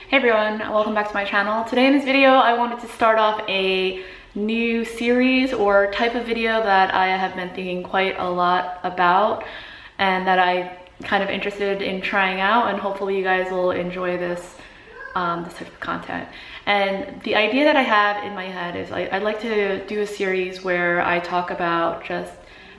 Hey everyone, welcome back to my channel. Today in this video, I wanted to start off a new series or type of video that I have been thinking quite a lot about and that I'm kind of interested in trying out, and hopefully you guys will enjoy this type of content. And the idea that I have in my head is I'd like to do a series where I talk about just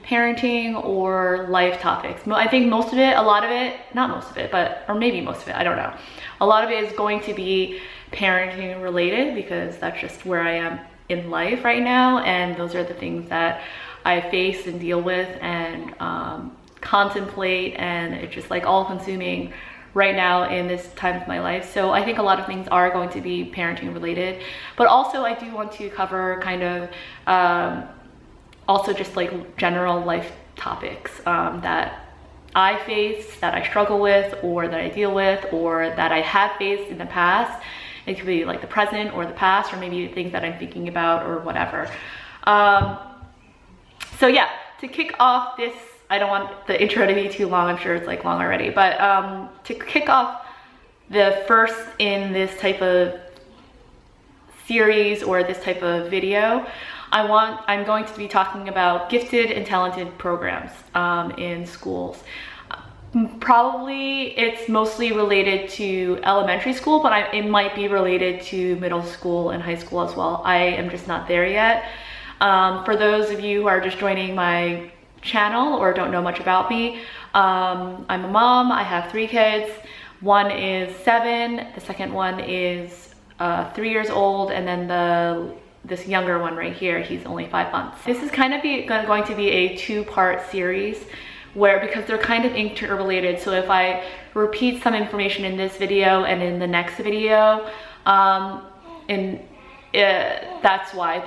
parenting or life topics. I think most of it, a lot of it, not most of it, but, or maybe most of it, I don't know. A lot of it is going to be parenting related because that's just where I am in life right now. And those are the things that I face and deal with and contemplate, and it's just like all consuming right now in this time of my life. So I think a lot of things are going to be parenting related, but also I do want to cover kind of also just like general life topics that I face, that I struggle with, or that I deal with, or that I have faced in the past. It could be like the present or the past, or maybe things that I'm thinking about or whatever. So yeah, to kick off this, I don't want the intro to be too long, I'm sure it's like long already, but to kick off the first in this type of series or this type of video, I'm going to be talking about gifted and talented programs in schools. Probably it's mostly related to elementary school, but it might be related to middle school and high school as well. I am just not there yet. For those of you who are just joining my channel or don't know much about me, I'm a mom. I have 3 kids. One is 7, the second one is 3 years old, and then this younger one right here, he's only 5 months. This is kind of going to be a 2-part series because they're kind of interrelated. So if I repeat some information in this video and in the next video, that's why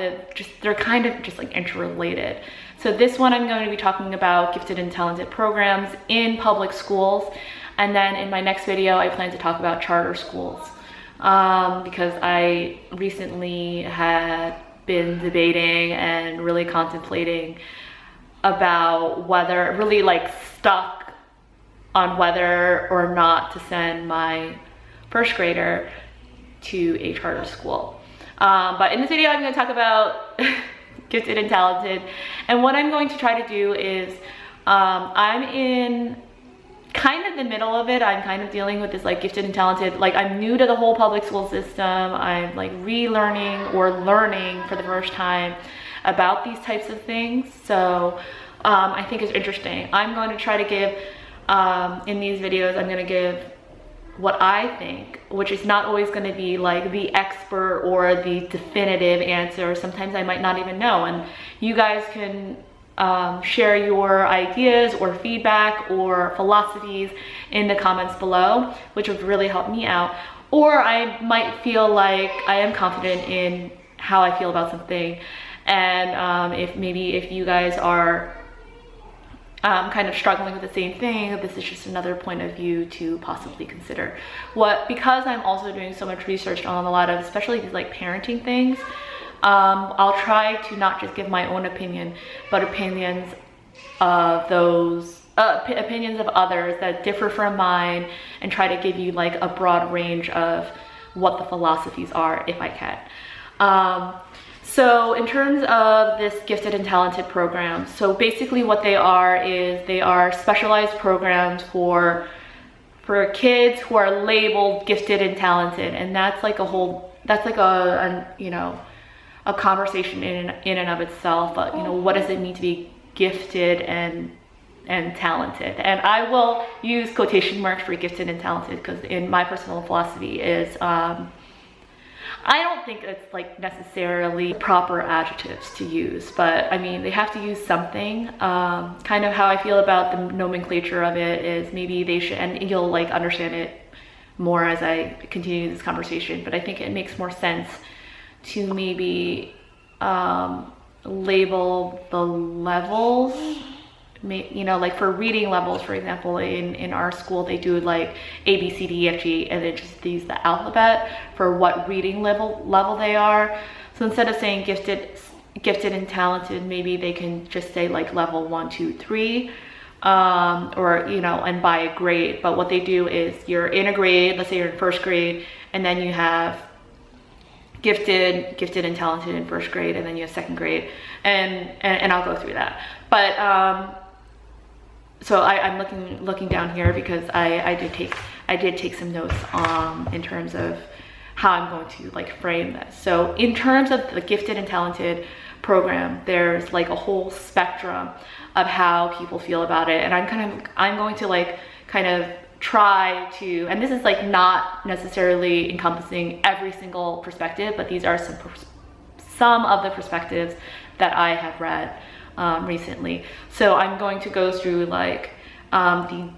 they're kind of just like interrelated. So this one, I'm going to be talking about gifted and talented programs in public schools. And then in my next video, I plan to talk about charter schools. Because I recently had been debating and really contemplating about whether, really like stuck on whether or not to send my first grader to a charter school. But in this video, I'm going to talk about gifted and talented. And what I'm going to try to do is, I'm in kind of the middle of it. I'm kind of dealing with this like gifted and talented, like I'm new to the whole public school system. I'm like relearning or learning for the first time about these types of things. So I think it's interesting. I'm going to try to give, in these videos, I'm going to give what I think, which is not always going to be like the expert or the definitive answer. Sometimes I might not even know, and you guys can share your ideas or feedback or philosophies in the comments below, which would really help me out. Or I might feel like I am confident in how I feel about something, and if you guys are kind of struggling with the same thing, this is just another point of view to possibly consider. Because I'm also doing so much research on a lot of, especially these like parenting things, I'll try to not just give my own opinion, but opinions of opinions of others that differ from mine, and try to give you like a broad range of what the philosophies are if I can. So in terms of this gifted and talented program, so basically what they are is they are specialized programs for kids who are labeled gifted and talented, and that's like a conversation in and of itself. But what does it mean to be gifted and talented? And I will use quotation marks for gifted and talented because in my personal philosophy is I don't think it's like necessarily proper adjectives to use, but I mean they have to use something. Kind of how I feel about the nomenclature of it is maybe they should, and you'll like understand it more as I continue this conversation, but I think it makes more sense to maybe label the levels, like for reading levels, for example, in our school they do like A, B, C, D, E, F, G, and it just use the alphabet for what reading level they are. So instead of saying gifted and talented, maybe they can just say like level 1, 2, 3, or, you know, and by a grade. But what they do is you're in a grade, let's say you're in first grade, and then you have gifted and talented in first grade, and then you have second grade, and I'll go through that. But so I'm looking down here because I did take some notes in terms of how I'm going to like frame this. So in terms of the gifted and talented program, there's like a whole spectrum of how people feel about it, and I'm going to like kind of try to, and this is like not necessarily encompassing every single perspective, but these are some of the perspectives that I have read recently. So I'm going to go through like the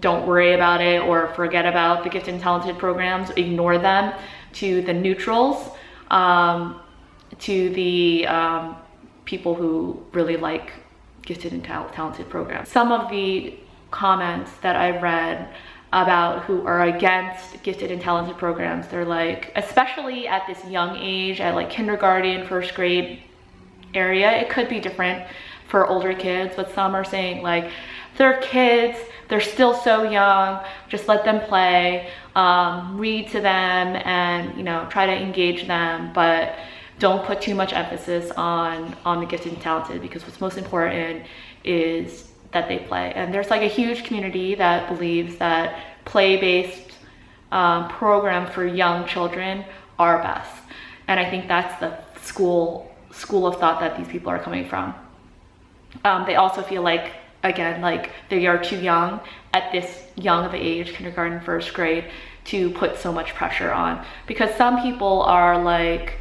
don't worry about it or forget about the gifted and talented programs, ignore them, to the neutrals, to the people who really like gifted and talented programs. Some of the comments that I read about who are against gifted and talented programs, they're like, especially at this young age, at like kindergarten, first grade area, it could be different for older kids, but some are saying like, they're kids, they're still so young, just let them play, read to them, and, you know, try to engage them, but don't put too much emphasis on the gifted and talented, because what's most important is that they play. And there's like a huge community that believes that play-based programs for young children are best. And I think that's the school of thought that these people are coming from. They also feel like, again, like they are too young at this young of age, kindergarten, first grade, to put so much pressure on. Because some people are like,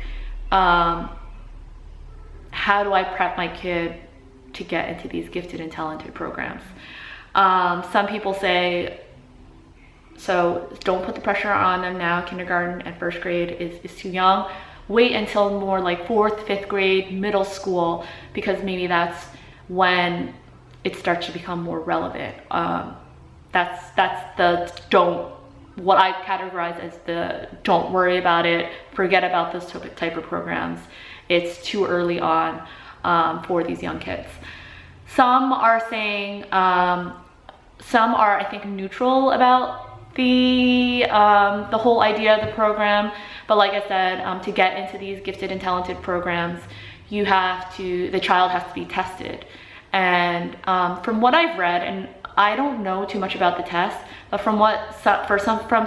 how do I prep my kid to get into these gifted and talented programs? Some people say, so don't put the pressure on them now. Kindergarten and first grade is too young. Wait until more like 4th, 5th grade, middle school, because maybe that's when it starts to become more relevant. That's the what I categorize as the don't worry about it, forget about this type of programs. It's too early on for these young kids. Some are saying, some are, I think, neutral about the whole idea of the program. But like I said, to get into these gifted and talented programs, the child has to be tested. And from what I've read, and I don't know too much about the test, but from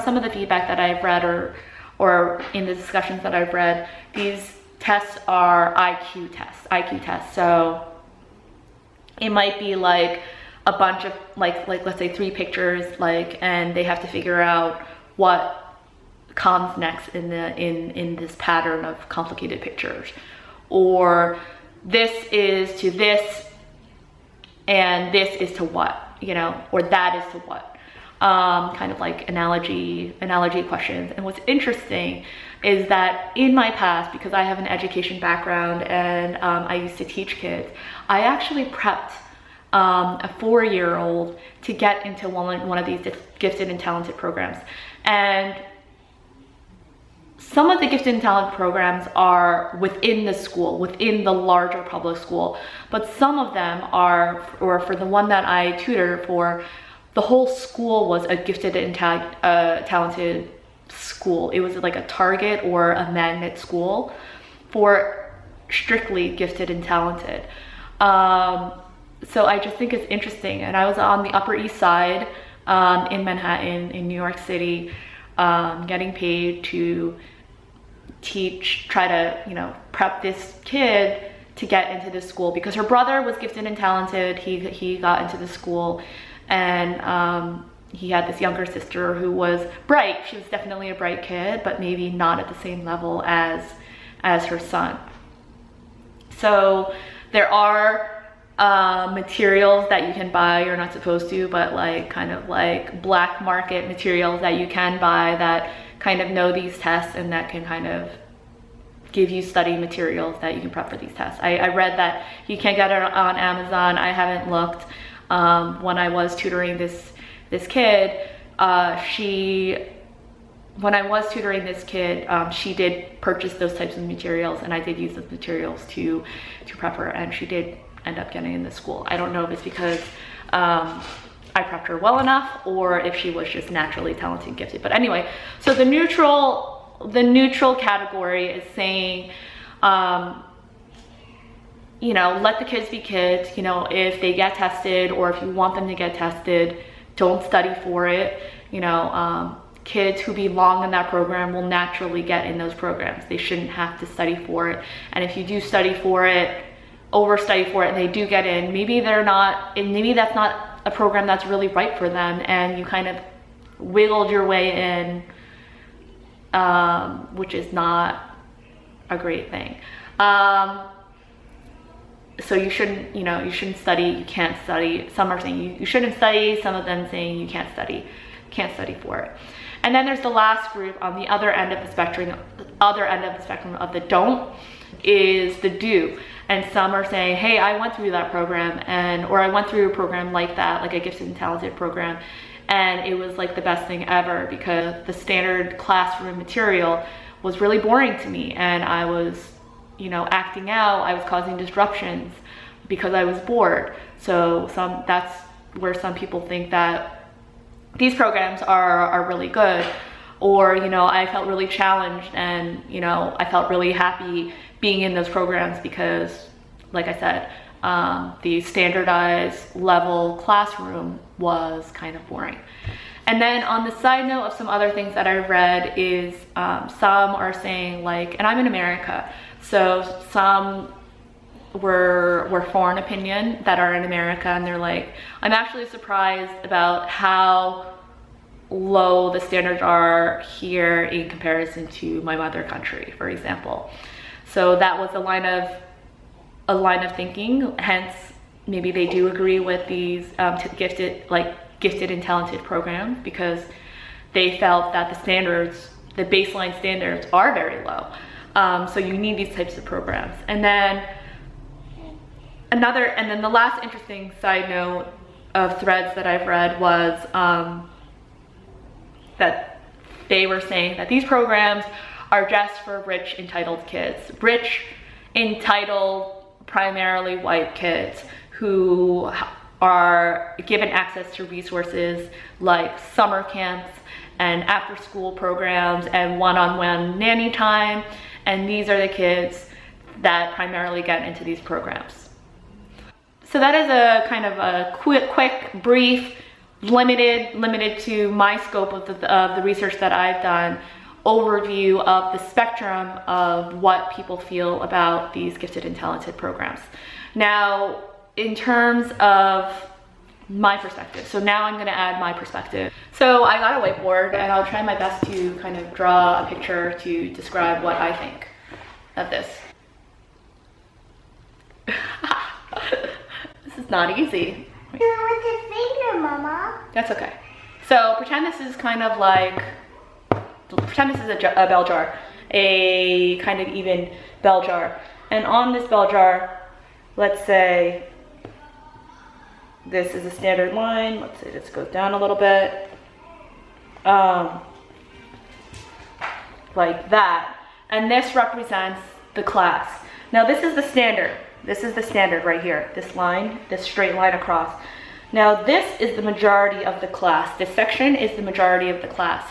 some of the feedback that I've read or in the discussions that I've read, these tests are IQ tests. So it might be like a bunch of like let's say 3 pictures, and they have to figure out what comes next in this pattern of complicated pictures, or this is to this and this is to what, you know, or that is to what, kind of like analogy questions. And what's interesting is that in my past, because I have an education background and I used to teach kids, I actually prepped a 4-year-old to get into one of these gifted and talented programs. And some of the gifted and talented programs are within the school, within the larger public school, but some of them are, or for the one that I tutor for, the whole school was a gifted and talented school. It was like a target or a magnet school for strictly gifted and talented. So I just think it's interesting. And I was on the Upper East Side in Manhattan, in New York City, getting paid to try to, you know, prep this kid to get into this school, because her brother was gifted and talented. He got into the school, and he had this younger sister who was bright. She was definitely a bright kid, but maybe not at the same level as her son. So there are materials that you can buy. You're not supposed to, but like kind of like black market materials that you can buy that kind of know these tests and that can kind of give you study materials that you can prep for these tests. I read that you can get it on Amazon. I haven't looked. When I was tutoring this kid, she did purchase those types of materials, and I did use those materials to prep her, and she did end up getting into school. I don't know if it's because I prepped her well enough or if she was just naturally talented and gifted. But anyway, so the neutral category is saying, you know, let the kids be kids. You know, if they get tested or if you want them to get tested, don't study for it. You know, kids who belong in that program will naturally get in those programs. They shouldn't have to study for it. And if you do study for it, overstudy for it, and they do get in, maybe they're not, and maybe that's not a program that's really right for them, and you kind of wiggled your way in, which is not a great thing. So you shouldn't, you know, you shouldn't study, you can't study. Some are saying you shouldn't study, some of them saying you can't study for it. And then there's the last group on the other end of the spectrum, of the don't, is the do. And some are saying, hey, I went through that program, or I went through a program like that, like a gifted and talented program, and it was like the best thing ever because the standard classroom material was really boring to me, and I was, you know, acting out, I was causing disruptions because I was bored. So that's where some people think that these programs are really good, or, you know, I felt really challenged, and, you know, I felt really happy being in those programs because, like I said, the standardized level classroom was kind of boring. And then on the side note of some other things that I read is some are saying, like, and I'm in America, so some were foreign opinion that are in America, and they're like, I'm actually surprised about how low the standards are here in comparison to my mother country, for example. So that was a line of thinking. Hence, maybe they do agree with these gifted and talented programs, because they felt that the standards, the baseline standards, are very low. So you need these types of programs. And then the last interesting side note of threads that I've read was that they were saying that these programs are just for rich, entitled kids. Rich, entitled, primarily white kids who are given access to resources like summer camps and after school programs and one-on-one nanny time. And these are the kids that primarily get into these programs. So that is a kind of a quick, brief, limited to my scope of the research that I've done, overview of the spectrum of what people feel about these gifted and talented programs. Now, in terms of my perspective, so now I'm going to add my perspective. So I got a whiteboard, and I'll try my best to kind of draw a picture to describe what I think of this. This is not easy. Do it with his finger, Mama. That's okay. So pretend this is kind of like, pretend this is a bell jar, a kind of even bell jar. And on this bell jar, let's say this is a standard line. Let's say this goes down a little bit. Like that. And this represents the class. Now this is the standard. This is the standard right here. This line, this straight line across. Now this is the majority of the class. This section is the majority of the class.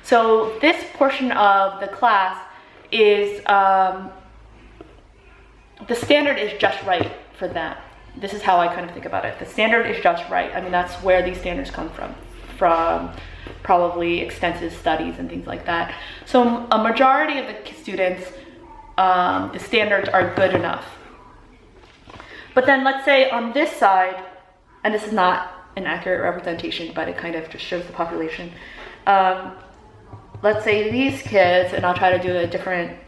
So this portion of the class is, the standard is just right for them. This is how I kind of think about it. The standard is just right. I mean, that's where these standards come from probably extensive studies and things like that. So a majority of the students, the standards are good enough. But then let's say on this side, and this is not an accurate representation, but it kind of just shows the population. Let's say these kids, and I'll try to do a different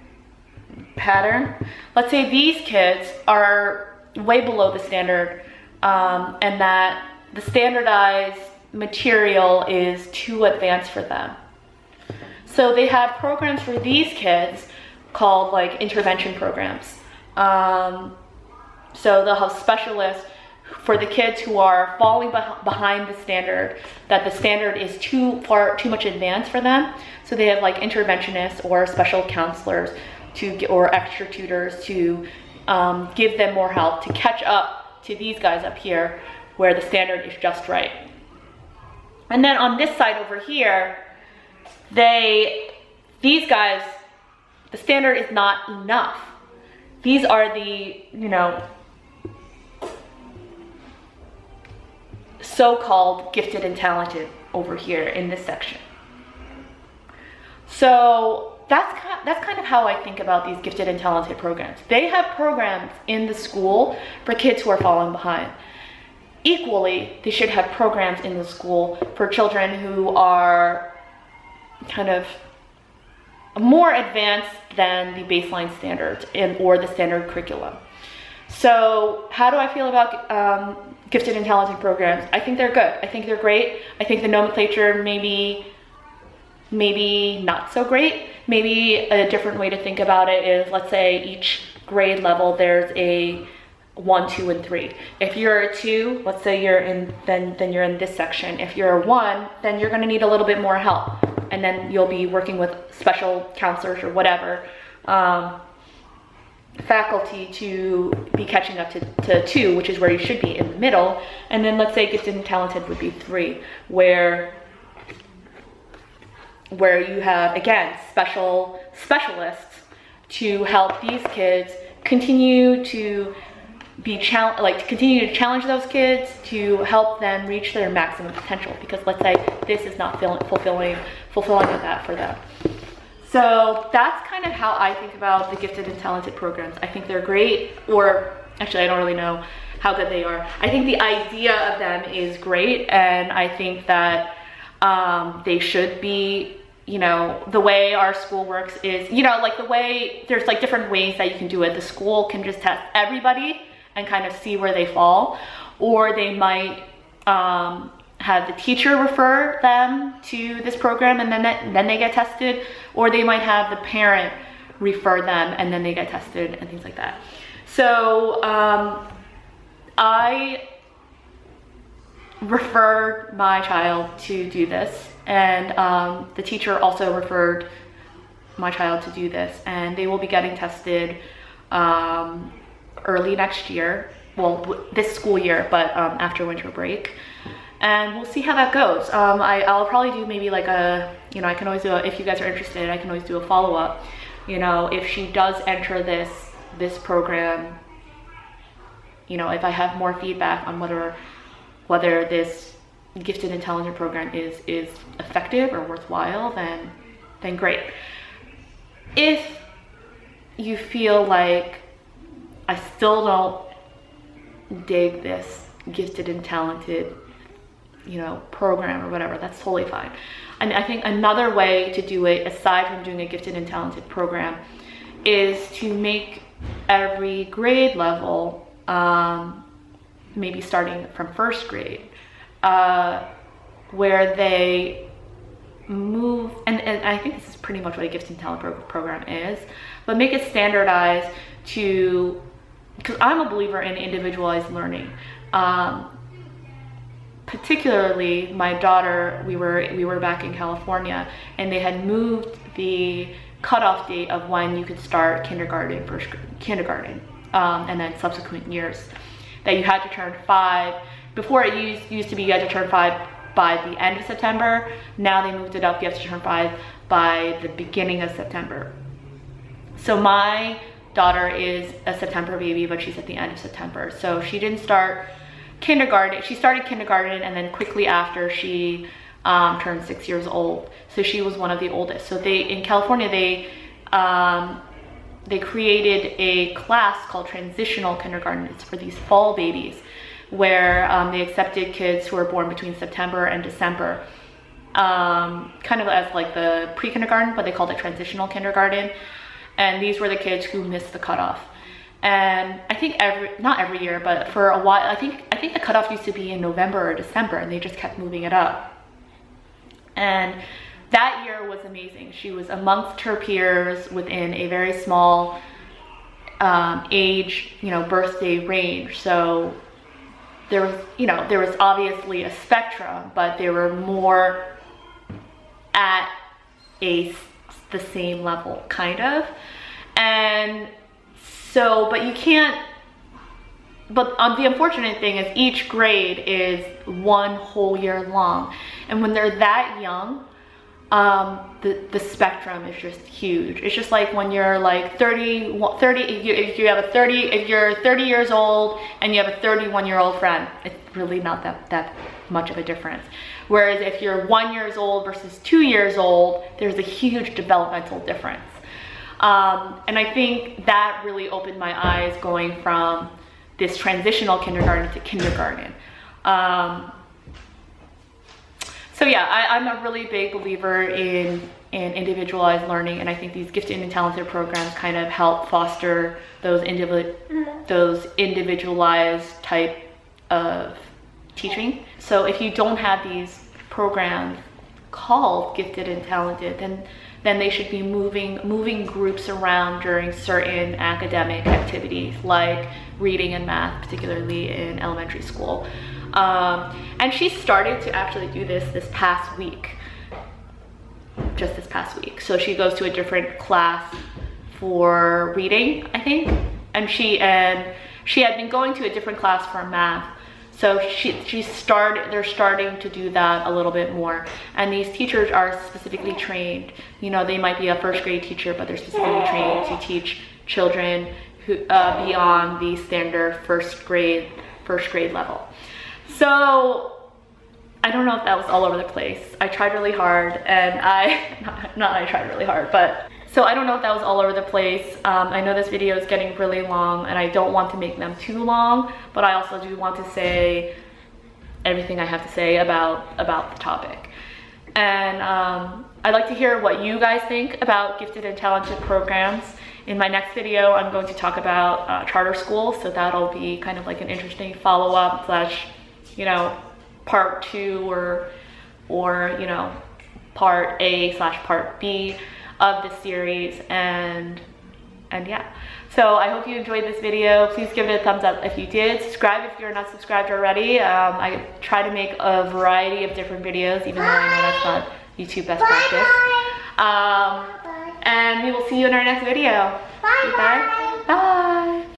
pattern. Let's say these kids are way below the standard, and that the standardized material is too advanced for them. So they have programs for these kids called like intervention programs. So they'll have specialists for the kids who are falling behind the standard, that the standard is too much advanced for them. So they have like interventionists or special counselors or extra tutors to give them more help to catch up to these guys up here where the standard is just right. And then on this side over here, these guys, the standard is not enough. These are the, you know, so-called gifted and talented over here in this section. So that's kind of how I think about these gifted and talented programs. They have programs in the school for kids who are falling behind. Equally, they should have programs in the school for children who are kind of more advanced than the baseline standards or the standard curriculum. So how do I feel about gifted and talented programs? I think they're good. I think they're great. I think the nomenclature maybe not so great. Maybe a different way to think about it is, let's say each grade level there's a 1, 2, and 3. If you're a 2, let's say you're in, then you're in this section. If you're a 1, then you're going to need a little bit more help, and then you'll be working with special counselors or whatever faculty to be catching up to 2, which is where you should be, in the middle. And then let's say gifted and talented would be 3, where you have, again, specialists to help these kids continue to continue to challenge those kids to help them reach their maximum potential, because let's say this is not fulfilling that for them. So that's kind of how I think about the gifted and talented programs. I think they're great, or actually I don't really know how good they are. I think the idea of them is great, and I think that they should be, you know, the way our school works is, you know, like the way there's like different ways that you can do it. The school can just test everybody and kind of see where they fall, or they might have the teacher refer them to this program and then they get tested, or they might have the parent refer them and then they get tested and things like that. So I referred my child to do this, and the teacher also referred my child to do this, and they will be getting tested early next year, well, this school year, but after winter break, and we'll see how that goes. I'll probably do maybe like a, you know, I can always do if you guys are interested, I can always do a follow-up. You know, if she does enter this program, you know, if I have more feedback on whether this gifted and talented program is effective or worthwhile, then great. If you feel like I still don't dig this gifted and talented, you know, program or whatever, that's totally fine. And I think another way to do it, aside from doing a gifted and talented program, is to make every grade level, maybe starting from first grade, where they move, and I think this is pretty much what a gifted and talent program is, but make it standardized to, because I'm a believer in individualized learning. Particularly my daughter, we were back in California, and they had moved the cutoff date of when you could start kindergarten, and then subsequent years that you had to turn 5. Before it used to be you had to turn 5 by the end of September. Now they moved it up, you have to turn 5 by the beginning of September. So my daughter is a September baby, but she's at the end of September. So she didn't start kindergarten. She started kindergarten, and then quickly after she turned 6 years old. So she was one of the oldest. So in California, they created a class called transitional kindergarten. It's for these fall babies, where they accepted kids who were born between September and December, kind of as like the pre-kindergarten, but they called it transitional kindergarten. And these were the kids who missed the cutoff. And I think not every year, but for a while, I think the cutoff used to be in November or December, and they just kept moving it up. And that year was amazing. She was amongst her peers within a very small age, you know, birthday range. So there was obviously a spectrum, but they were more at the same level, kind of. And so, but you can't the unfortunate thing is each grade is one whole year long. And when they're that young, the spectrum is just huge. It's just like when you're like 30, if you're 30 years old and you have a 31-year-old friend, it's really not that much of a difference. Whereas if you're 1 year old versus 2 years old, there's a huge developmental difference. And I think that really opened my eyes going from this transitional kindergarten to kindergarten. So yeah, I'm a really big believer in individualized learning, and I think these gifted and talented programs kind of help foster those individualized type of teaching. So if you don't have these programs called gifted and talented, then they should be moving groups around during certain academic activities like reading and math, particularly in elementary school. And she started to actually do this past week, just this past week. So she goes to a different class for reading, I think, and she had been going to a different class for math. So they're starting to do that a little bit more. And these teachers are specifically trained. You know, they might be a first grade teacher, but they're specifically trained to teach children who beyond the standard first grade level. So I don't know if that was all over the place. I tried really hard, and I tried really hard, but so I don't know if that was all over the place. I know this video is getting really long, and I don't want to make them too long, but I also do want to say everything I have to say about the topic. And I'd like to hear what you guys think about gifted and talented programs. In my next video, I'm going to talk about charter schools, so that'll be kind of like an interesting follow-up / you know, part 2 or you know, part A / part B of the series. And yeah, so I hope you enjoyed this video. Please give it a thumbs up if you did. Subscribe if you're not subscribed already. I try to make a variety of different videos, even though I know that's not YouTube best practice. And we will see you in our next video. Bye. Bye.